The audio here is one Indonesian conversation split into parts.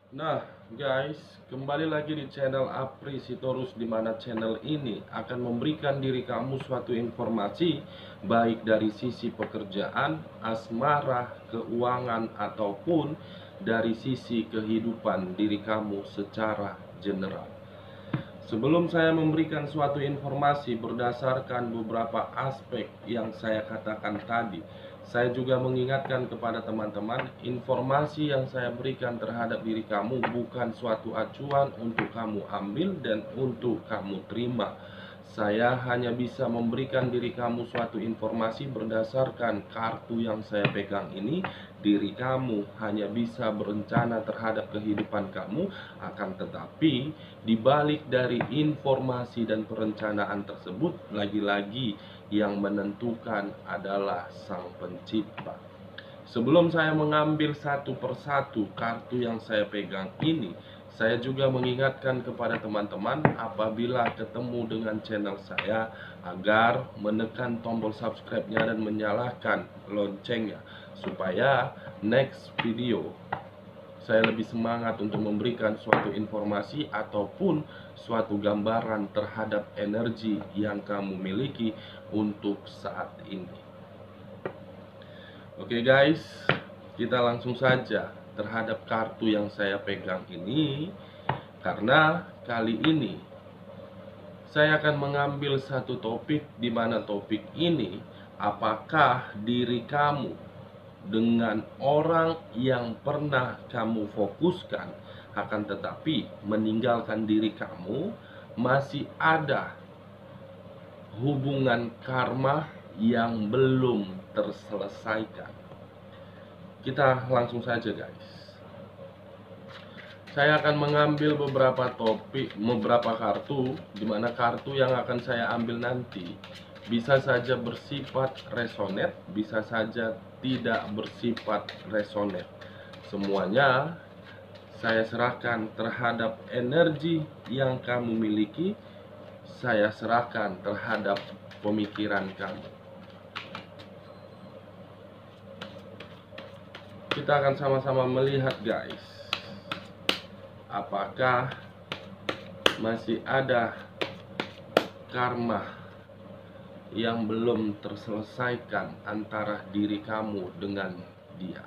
Nah, guys, kembali lagi di channel Apri Sitorus, di mana channel ini akan memberikan diri kamu suatu informasi baik dari sisi pekerjaan, asmara, keuangan, ataupun dari sisi kehidupan diri kamu secara general. Sebelum saya memberikan suatu informasi berdasarkan beberapa aspek yang saya katakan tadi, saya juga mengingatkan kepada teman-teman, informasi yang saya berikan terhadap diri kamu bukan suatu acuan untuk kamu ambil dan untuk kamu terima. Saya hanya bisa memberikan diri kamu suatu informasi berdasarkan kartu yang saya pegang ini. Diri kamu hanya bisa berencana terhadap kehidupan kamu, akan tetapi di balik dari informasi dan perencanaan tersebut, lagi-lagi yang menentukan adalah Sang Pencipta. Sebelum saya mengambil satu persatu kartu yang saya pegang ini, saya juga mengingatkan kepada teman-teman apabila ketemu dengan channel saya agar menekan tombol subscribe-nya dan menyalakan loncengnya, supaya next video saya lebih semangat untuk memberikan suatu informasi ataupun suatu gambaran terhadap energi yang kamu miliki untuk saat ini. Oke guys, kita langsung saja terhadap kartu yang saya pegang ini, karena kali ini saya akan mengambil satu topik, di mana topik ini, apakah diri kamu dengan orang yang pernah kamu fokuskan akan tetapi meninggalkan diri kamu, masih ada hubungan karma yang belum terselesaikan. Kita langsung saja guys. Saya akan mengambil beberapa topik, beberapa kartu, di mana kartu yang akan saya ambil nanti bisa saja bersifat resonate, bisa saja tidak bersifat resonate. Semuanya saya serahkan terhadap energi yang kamu miliki, saya serahkan terhadap pemikiran kamu. Kita akan sama-sama melihat guys, apakah masih ada karma yang belum terselesaikan antara diri kamu dengan dia.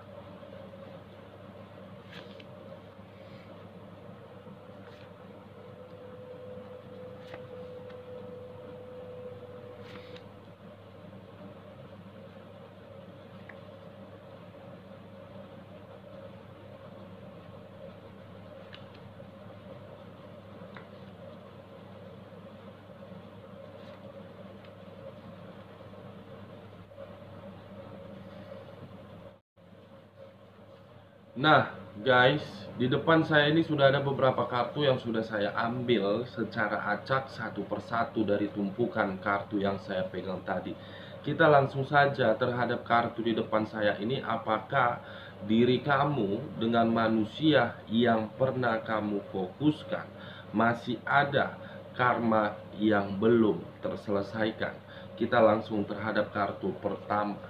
Nah guys, di depan saya ini sudah ada beberapa kartu yang sudah saya ambil secara acak satu persatu dari tumpukan kartu yang saya pegang tadi. Kita langsung saja terhadap kartu di depan saya ini, apakah diri kamu dengan manusia yang pernah kamu fokuskan masih ada karma yang belum terselesaikan. Kita langsung terhadap kartu pertama.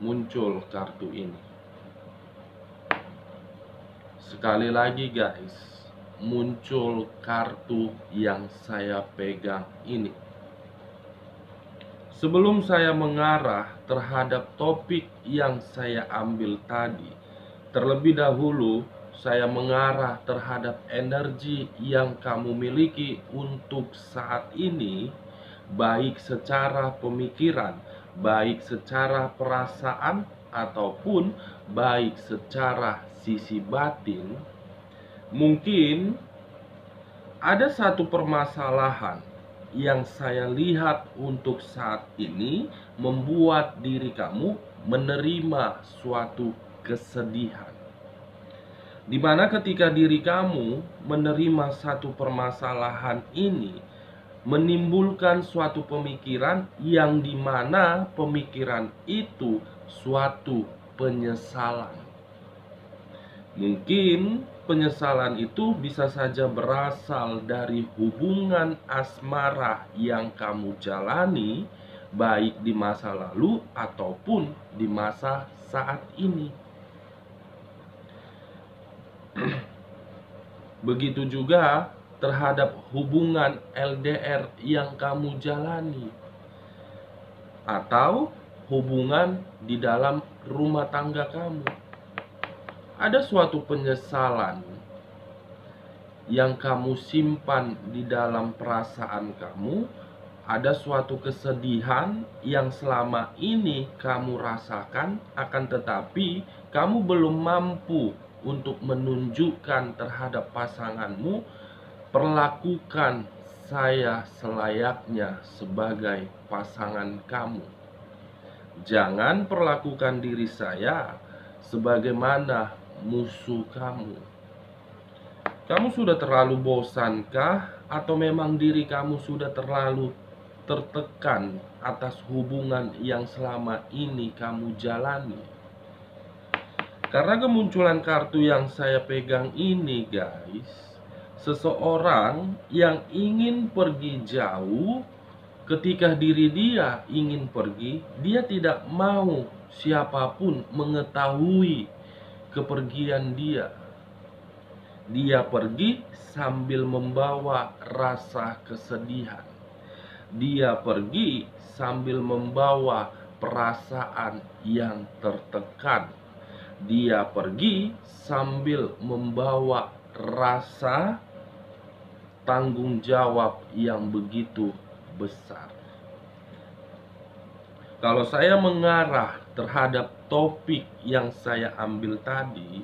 Muncul kartu ini. Sekali lagi guys, muncul kartu yang saya pegang ini. Sebelum saya mengarah terhadap topik yang saya ambil tadi, terlebih dahulu saya mengarah terhadap energi yang kamu miliki untuk saat ini, baik secara pemikiran, baik secara perasaan, ataupun baik secara sisi batin. Mungkin ada satu permasalahan yang saya lihat untuk saat ini membuat diri kamu menerima suatu kesedihan, di mana ketika diri kamu menerima satu permasalahan ini, menimbulkan suatu pemikiran yang dimana pemikiran itu suatu penyesalan. Mungkin penyesalan itu bisa saja berasal dari hubungan asmara yang kamu jalani, baik di masa lalu ataupun di masa saat ini. Begitu juga terhadap hubungan LDR yang kamu jalani, atau hubungan di dalam rumah tangga kamu. Ada suatu penyesalan yang kamu simpan di dalam perasaan kamu, ada suatu kesedihan yang selama ini kamu rasakan, akan tetapi kamu belum mampu untuk menunjukkan terhadap pasanganmu, perlakukan saya selayaknya sebagai pasangan kamu. Jangan perlakukan diri saya sebagaimana musuh kamu. Kamu sudah terlalu bosankah, atau memang diri kamu sudah terlalu tertekan atas hubungan yang selama ini kamu jalani? Karena kemunculan kartu yang saya pegang ini, guys, seseorang yang ingin pergi jauh, ketika diri dia ingin pergi, dia tidak mau siapapun mengetahui kepergian dia. Dia pergi sambil membawa rasa kesedihan. Dia pergi sambil membawa perasaan yang tertekan. Dia pergi sambil membawa rasa tanggung jawab yang begitu besar. Kalau saya mengarah terhadap topik yang saya ambil tadi,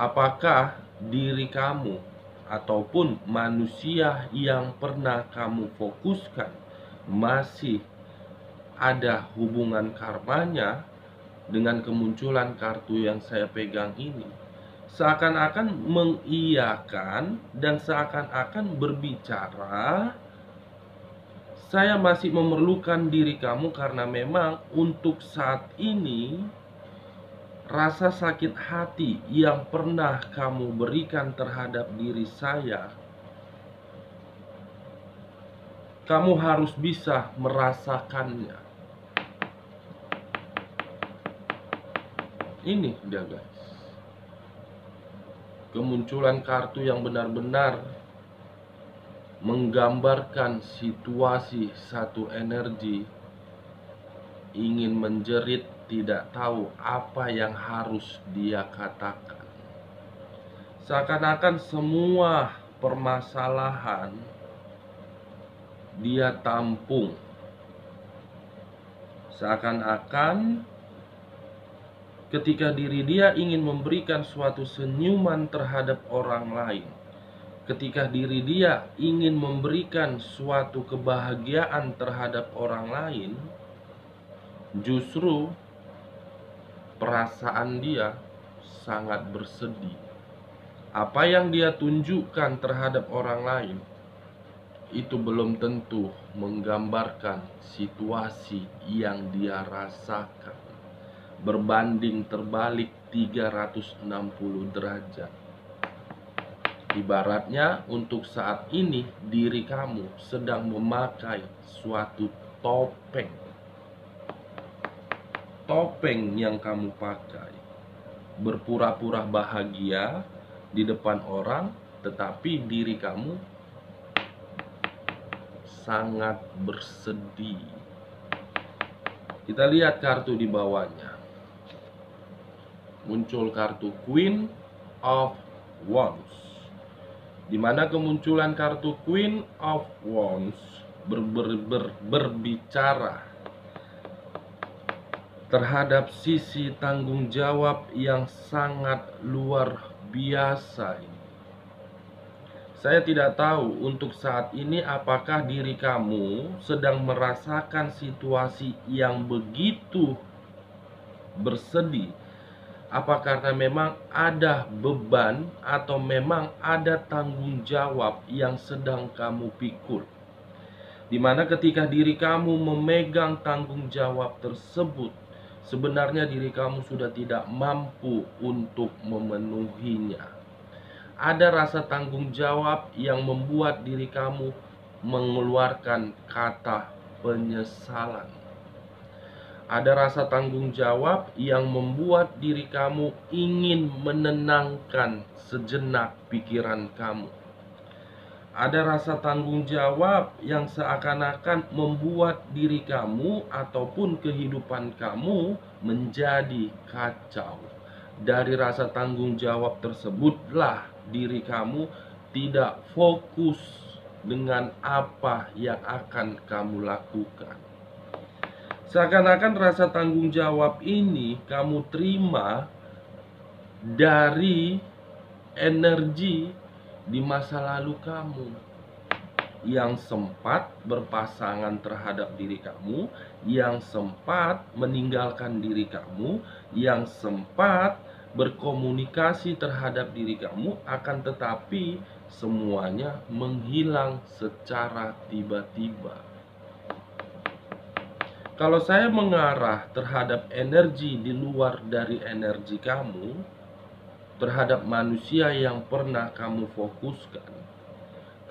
apakah diri kamu ataupun manusia yang pernah kamu fokuskan masih ada hubungan karmanya dengan kemunculan kartu yang saya pegang ini? Seakan-akan mengiyakan dan seakan-akan berbicara, saya masih memerlukan diri kamu karena memang untuk saat ini rasa sakit hati yang pernah kamu berikan terhadap diri saya, kamu harus bisa merasakannya. Ini dia, guys, kemunculan kartu yang benar-benar menggambarkan situasi satu energi ingin menjerit, tidak tahu apa yang harus dia katakan. Seakan-akan semua permasalahan dia tampung. Seakan-akan ketika diri dia ingin memberikan suatu senyuman terhadap orang lain, ketika diri dia ingin memberikan suatu kebahagiaan terhadap orang lain, justru perasaan dia sangat bersedih. Apa yang dia tunjukkan terhadap orang lain itu belum tentu menggambarkan situasi yang dia rasakan. Berbanding terbalik 360 derajat. Ibaratnya untuk saat ini diri kamu sedang memakai suatu topeng. Topeng yang kamu pakai berpura-pura bahagia di depan orang, tetapi diri kamu sangat bersedih. Kita lihat kartu di bawahnya. Muncul kartu Queen of Wands, di mana kemunculan kartu Queen of Wands berbicara terhadap sisi tanggung jawab yang sangat luar biasa ini. Saya tidak tahu untuk saat ini apakah diri kamu sedang merasakan situasi yang begitu bersedih. Apa karena memang ada beban atau memang ada tanggung jawab yang sedang kamu pikul, dimana ketika diri kamu memegang tanggung jawab tersebut, sebenarnya diri kamu sudah tidak mampu untuk memenuhinya. Ada rasa tanggung jawab yang membuat diri kamu mengeluarkan kata penyesalan. Ada rasa tanggung jawab yang membuat diri kamu ingin menenangkan sejenak pikiran kamu. Ada rasa tanggung jawab yang seakan-akan membuat diri kamu ataupun kehidupan kamu menjadi kacau. Dari rasa tanggung jawab tersebutlah diri kamu tidak fokus dengan apa yang akan kamu lakukan. Seakan-akan rasa tanggung jawab ini kamu terima dari energi di masa lalu kamu yang sempat berpasangan terhadap diri kamu, yang sempat meninggalkan diri kamu, yang sempat berkomunikasi terhadap diri kamu, akan tetapi semuanya menghilang secara tiba-tiba. Kalau saya mengarah terhadap energi di luar dari energi kamu, terhadap manusia yang pernah kamu fokuskan,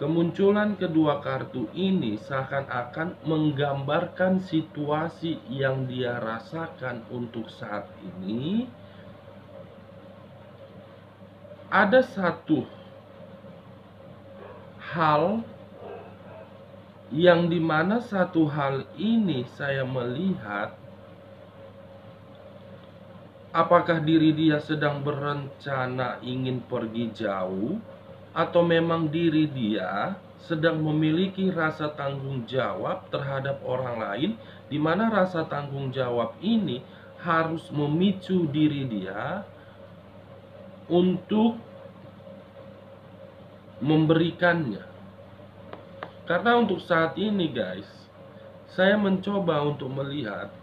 kemunculan kedua kartu ini seakan-akan menggambarkan situasi yang dia rasakan untuk saat ini. Ada satu hal yang dimana satu hal ini saya melihat apakah diri dia sedang berencana ingin pergi jauh, atau memang diri dia sedang memiliki rasa tanggung jawab terhadap orang lain, di mana rasa tanggung jawab ini harus memicu diri dia untuk memberikannya. Karena untuk saat ini guys, saya mencoba untuk melihat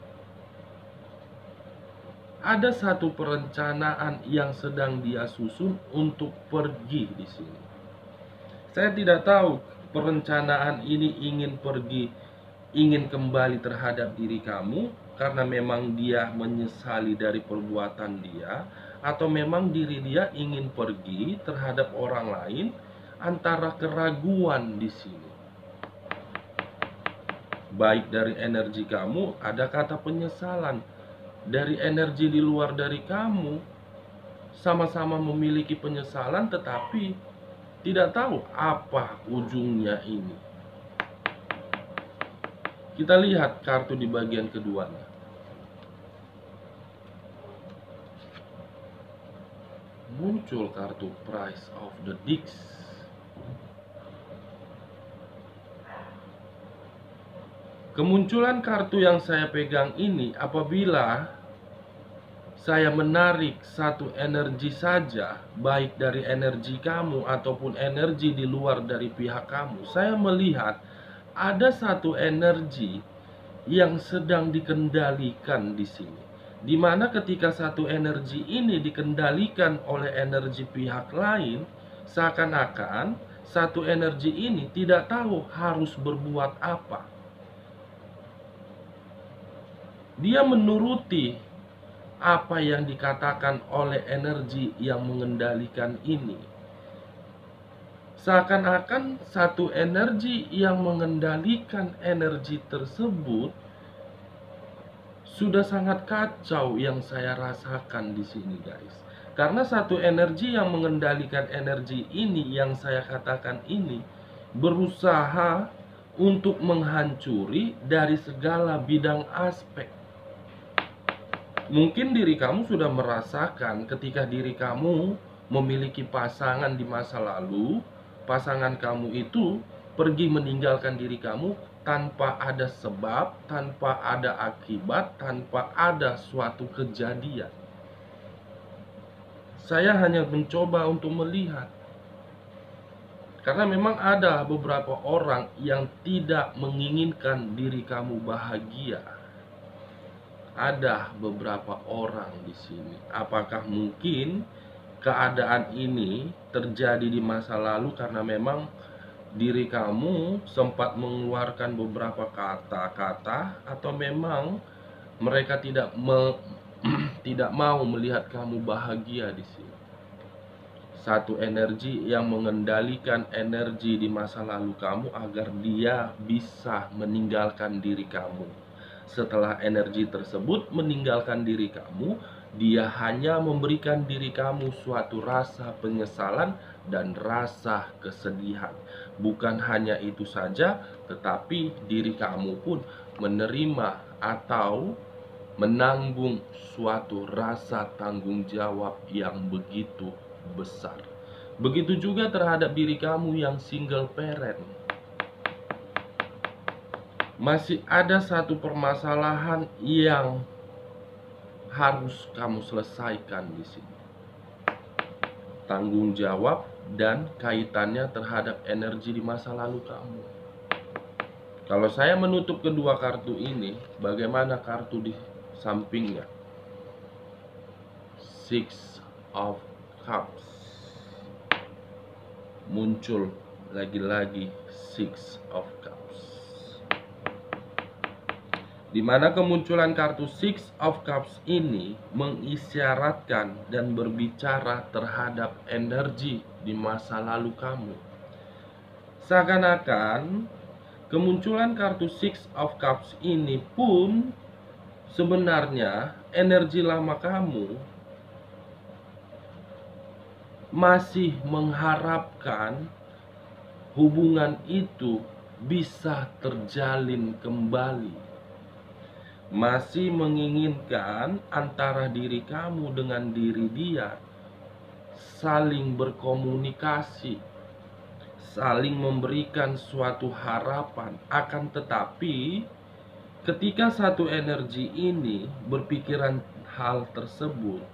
ada satu perencanaan yang sedang dia susun untuk pergi di sini. Saya tidak tahu perencanaan ini ingin pergi, ingin kembali terhadap diri kamu karena memang dia menyesali dari perbuatan dia, atau memang diri dia ingin pergi terhadap orang lain, antara keraguan di sini. Baik dari energi kamu ada kata penyesalan, dari energi di luar dari kamu sama-sama memiliki penyesalan tetapi tidak tahu apa ujungnya ini. Kita lihat kartu di bagian keduanya. Muncul kartu Price of the Discs. Kemunculan kartu yang saya pegang ini, apabila saya menarik satu energi saja, baik dari energi kamu ataupun energi di luar dari pihak kamu, saya melihat ada satu energi yang sedang dikendalikan di sini. Dimana ketika satu energi ini dikendalikan oleh energi pihak lain, seakan-akan satu energi ini tidak tahu harus berbuat apa. Dia menuruti apa yang dikatakan oleh energi yang mengendalikan ini. Seakan-akan satu energi yang mengendalikan energi tersebut sudah sangat kacau yang saya rasakan di sini, guys. Karena satu energi yang mengendalikan energi ini yang saya katakan ini berusaha untuk menghancuri dari segala bidang aspek. Mungkin diri kamu sudah merasakan ketika diri kamu memiliki pasangan di masa lalu, pasangan kamu itu pergi meninggalkan diri kamu tanpa ada sebab, tanpa ada akibat, tanpa ada suatu kejadian. Saya hanya mencoba untuk melihat. Karena memang ada beberapa orang yang tidak menginginkan diri kamu bahagia. Ada beberapa orang di sini. Apakah mungkin keadaan ini terjadi di masa lalu karena memang diri kamu sempat mengeluarkan beberapa kata-kata, atau memang mereka tidak mau melihat kamu bahagia di sini. Satu energi yang mengendalikan energi di masa lalu kamu agar dia bisa meninggalkan diri kamu. Setelah energi tersebut meninggalkan diri kamu, dia hanya memberikan diri kamu suatu rasa penyesalan dan rasa kesedihan. Bukan hanya itu saja, tetapi diri kamu pun menerima atau menanggung suatu rasa tanggung jawab yang begitu besar. Begitu juga terhadap diri kamu yang single parent. Masih ada satu permasalahan yang harus kamu selesaikan di sini. Tanggung jawab dan kaitannya terhadap energi di masa lalu kamu. Kalau saya menutup kedua kartu ini, bagaimana kartu di sampingnya? Six of Cups. Muncul lagi-lagi Six of Cups. Di mana kemunculan kartu Six of Cups ini mengisyaratkan dan berbicara terhadap energi di masa lalu kamu. Seakan-akan kemunculan kartu Six of Cups ini pun sebenarnya energi lama kamu masih mengharapkan hubungan itu bisa terjalin kembali. Masih menginginkan antara diri kamu dengan diri dia saling berkomunikasi, saling memberikan suatu harapan. Akan tetapi ketika satu energi ini berpikiran hal tersebut,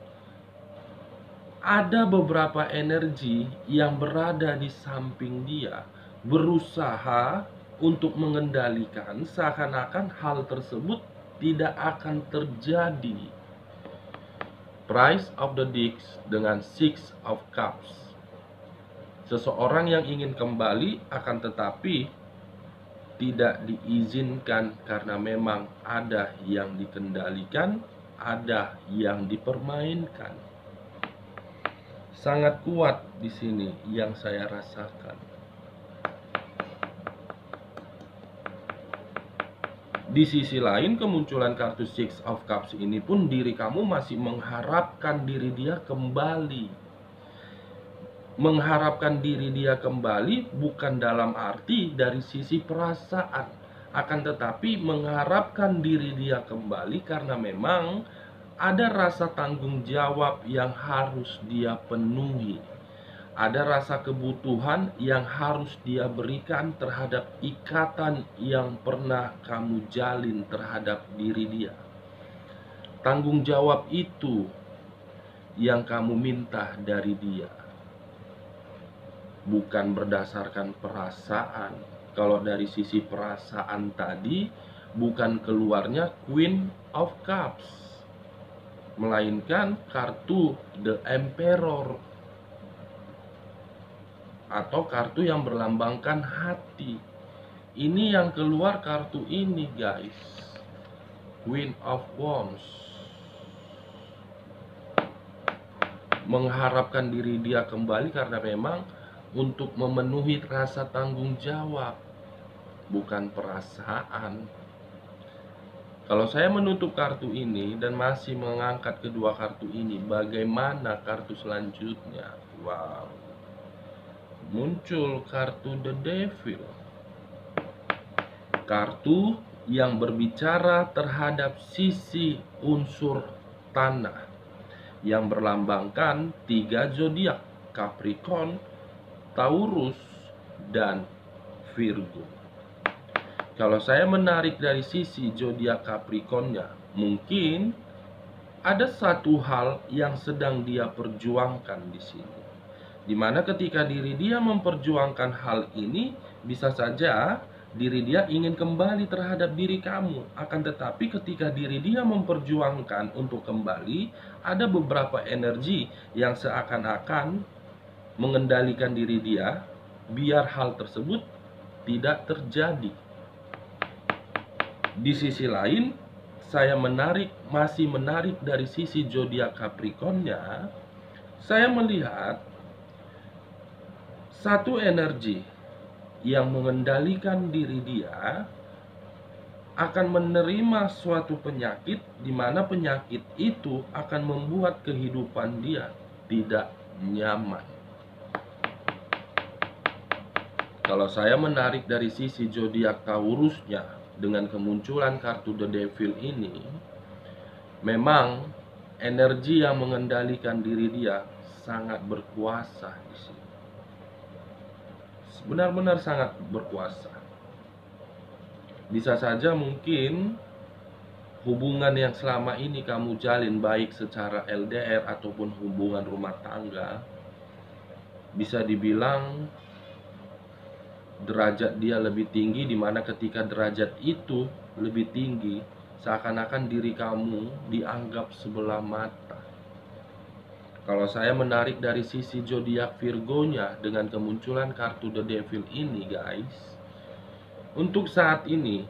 ada beberapa energi yang berada di samping dia berusaha untuk mengendalikan, seakan-akan hal tersebut tidak akan terjadi. Price of the Discs dengan Six of Cups. Seseorang yang ingin kembali, akan tetapi tidak diizinkan karena memang ada yang dikendalikan, ada yang dipermainkan. Sangat kuat di sini yang saya rasakan. Di sisi lain, kemunculan kartu Six of Cups ini pun diri kamu masih mengharapkan diri dia kembali. Mengharapkan diri dia kembali bukan dalam arti dari sisi perasaan, akan tetapi mengharapkan diri dia kembali karena memang ada rasa tanggung jawab yang harus dia penuhi. Ada rasa kebutuhan yang harus dia berikan terhadap ikatan yang pernah kamu jalin terhadap diri dia. Tanggung jawab itu yang kamu minta dari dia. Bukan berdasarkan perasaan. Kalau dari sisi perasaan tadi, bukan keluarnya Queen of Cups, melainkan kartu The Emperor, atau kartu yang berlambangkan hati. Ini yang keluar kartu ini, guys. Queen of Wands. Mengharapkan diri dia kembali karena memang untuk memenuhi rasa tanggung jawab, bukan perasaan. Kalau saya menutup kartu ini dan masih mengangkat kedua kartu ini, bagaimana kartu selanjutnya? Wow. Muncul kartu The Devil. Kartu yang berbicara terhadap sisi unsur tanah yang berlambangkan 3 zodiak: Capricorn, Taurus, dan Virgo. Kalau saya menarik dari sisi zodiak Capricornnya, mungkin ada satu hal yang sedang dia perjuangkan di sini. Dimana ketika diri dia memperjuangkan hal ini, bisa saja diri dia ingin kembali terhadap diri kamu. Akan tetapi ketika diri dia memperjuangkan untuk kembali, ada beberapa energi yang seakan-akan mengendalikan diri dia biar hal tersebut tidak terjadi. Di sisi lain, saya masih menarik dari sisi zodiak Capricornnya. Saya melihat satu energi yang mengendalikan diri dia akan menerima suatu penyakit, di mana penyakit itu akan membuat kehidupan dia tidak nyaman. Kalau saya menarik dari sisi zodiak Taurusnya dengan kemunculan kartu The Devil ini, memang energi yang mengendalikan diri dia sangat berkuasa di sini. Benar-benar sangat berkuasa. Bisa saja mungkin hubungan yang selama ini kamu jalin, baik secara LDR ataupun hubungan rumah tangga, bisa dibilang derajat dia lebih tinggi, dimana ketika derajat itu lebih tinggi, seakan-akan diri kamu dianggap sebelah mata. Kalau saya menarik dari sisi zodiak Virgonya dengan kemunculan kartu The Devil ini, guys, untuk saat ini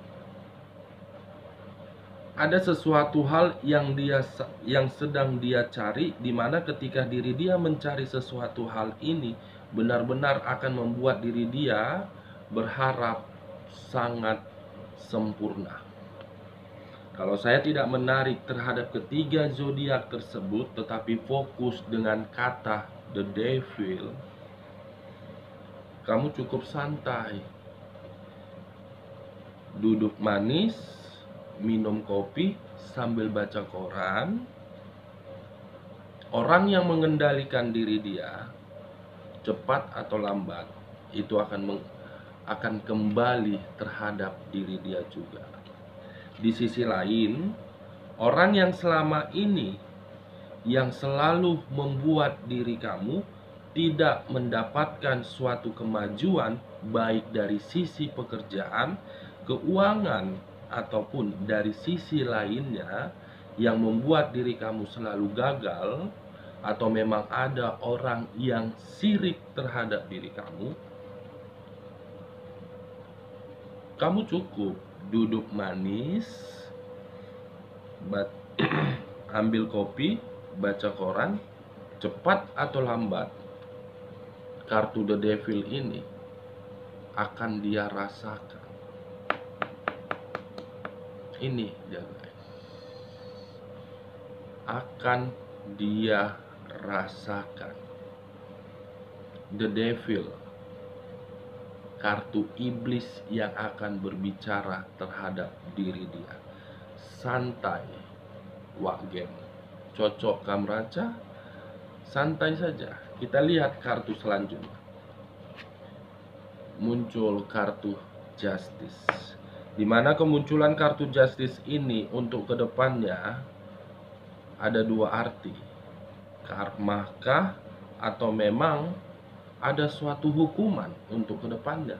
ada sesuatu hal yang sedang dia cari, dimana ketika diri dia mencari sesuatu hal ini, benar-benar akan membuat diri dia berharap sangat sempurna. Kalau saya tidak menarik terhadap ketiga zodiak tersebut, tetapi fokus dengan kata The Devil, kamu cukup santai, duduk manis, minum kopi sambil baca koran. Orang yang mengendalikan diri dia, cepat atau lambat, itu akan kembali terhadap diri dia juga. Di sisi lain, orang yang selama ini yang selalu membuat diri kamu tidak mendapatkan suatu kemajuan, baik dari sisi pekerjaan, keuangan, ataupun dari sisi lainnya, yang membuat diri kamu selalu gagal, atau memang ada orang yang sirik terhadap diri kamu, kamu cukup duduk manis, ambil kopi, baca koran, cepat atau lambat, kartu The Devil ini akan dia rasakan. Ini dia, guys, akan dia rasakan. The Devil, kartu iblis yang akan berbicara terhadap diri dia. Santai, Wak Gem. Cocok kamraca, santai saja. Kita lihat kartu selanjutnya. Muncul kartu Justice, dimana kemunculan kartu Justice ini untuk kedepannya ada dua arti. Karmakah, atau memang ada suatu hukuman untuk kedepannya.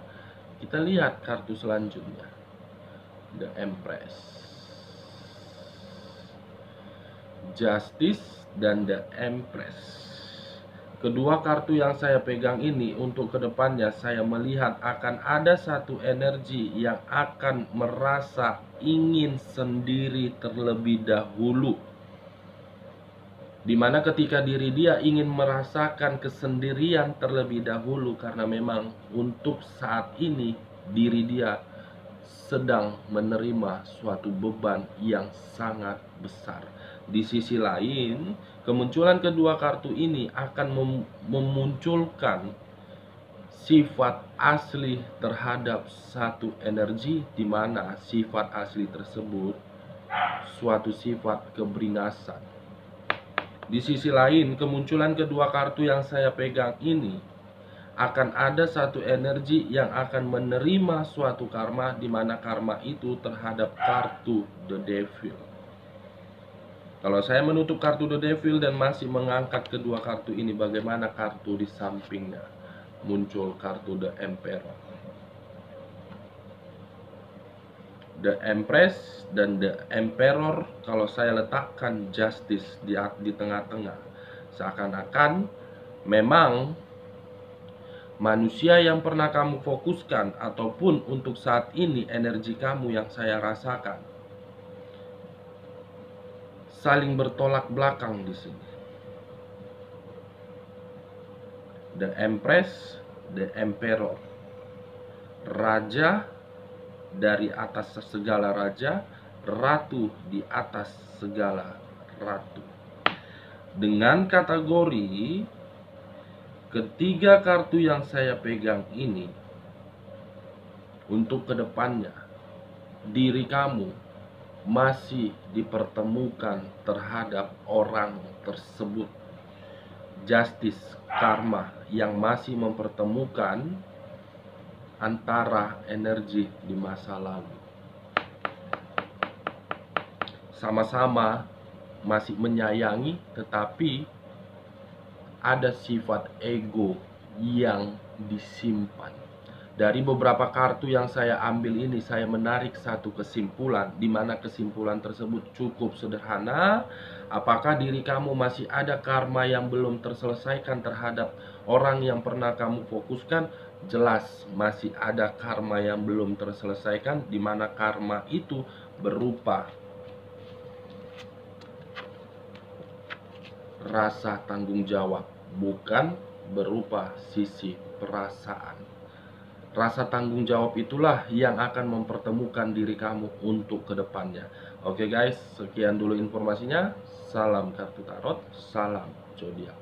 Kita lihat kartu selanjutnya, The Empress, Justice dan The Empress. Kedua kartu yang saya pegang ini untuk kedepannya, saya melihat akan ada satu energi yang akan merasa ingin sendiri terlebih dahulu, dimana ketika diri dia ingin merasakan kesendirian terlebih dahulu, karena memang untuk saat ini diri dia sedang menerima suatu beban yang sangat besar. Di sisi lain, kemunculan kedua kartu ini akan memunculkan sifat asli terhadap satu energi, di mana sifat asli tersebut suatu sifat keberingasan. Di sisi lain, kemunculan kedua kartu yang saya pegang ini akan ada satu energi yang akan menerima suatu karma, di mana karma itu terhadap kartu The Devil. Kalau saya menutup kartu The Devil dan masih mengangkat kedua kartu ini, bagaimana kartu di sampingnya? Muncul kartu The Emperor. The Empress dan The Emperor, kalau saya letakkan Justice di tengah-tengah, seakan-akan memang manusia yang pernah kamu fokuskan, ataupun untuk saat ini energi kamu yang saya rasakan, saling bertolak belakang di sini. The Empress, The Emperor, Raja dari atas segala raja, ratu di atas segala ratu. Dengan kategori ketiga kartu yang saya pegang ini, untuk kedepannya diri kamu masih dipertemukan terhadap orang tersebut. Justice, karma yang masih mempertemukan antara energi di masa lalu. Sama-sama masih menyayangi, tetapi ada sifat ego yang disimpan. Dari beberapa kartu yang saya ambil ini, saya menarik satu kesimpulan, di mana kesimpulan tersebut cukup sederhana. Apakah diri kamu masih ada karma yang belum terselesaikan terhadap orang yang pernah kamu fokuskan? Jelas masih ada karma yang belum terselesaikan, di mana karma itu berupa rasa tanggung jawab, bukan berupa sisi perasaan. Rasa tanggung jawab itulah yang akan mempertemukan diri kamu untuk kedepannya. Oke guys, sekian dulu informasinya. Salam kartu tarot, salam zodiak.